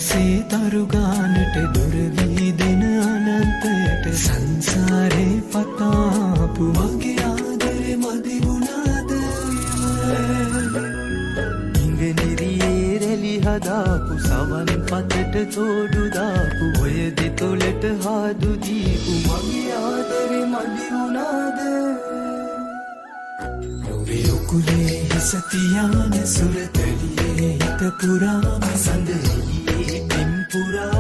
ආසේ තරුගානට දුරවී දෙන අනන්තයට සංසාරේ පතාපු මගේ ආදරේ මදි වුණාද ඉංගනිරියේ රැලි හදාපු සවන් පතට තෝඩු දාපු ඔය දෙතොලට හාදු දීපු මගේ ආදරේ මදි වුණාද නොවේ උකුලේ හිස තියාන සුරතලියේ හිත පුරාම සඳ එළියේ පින් පුරා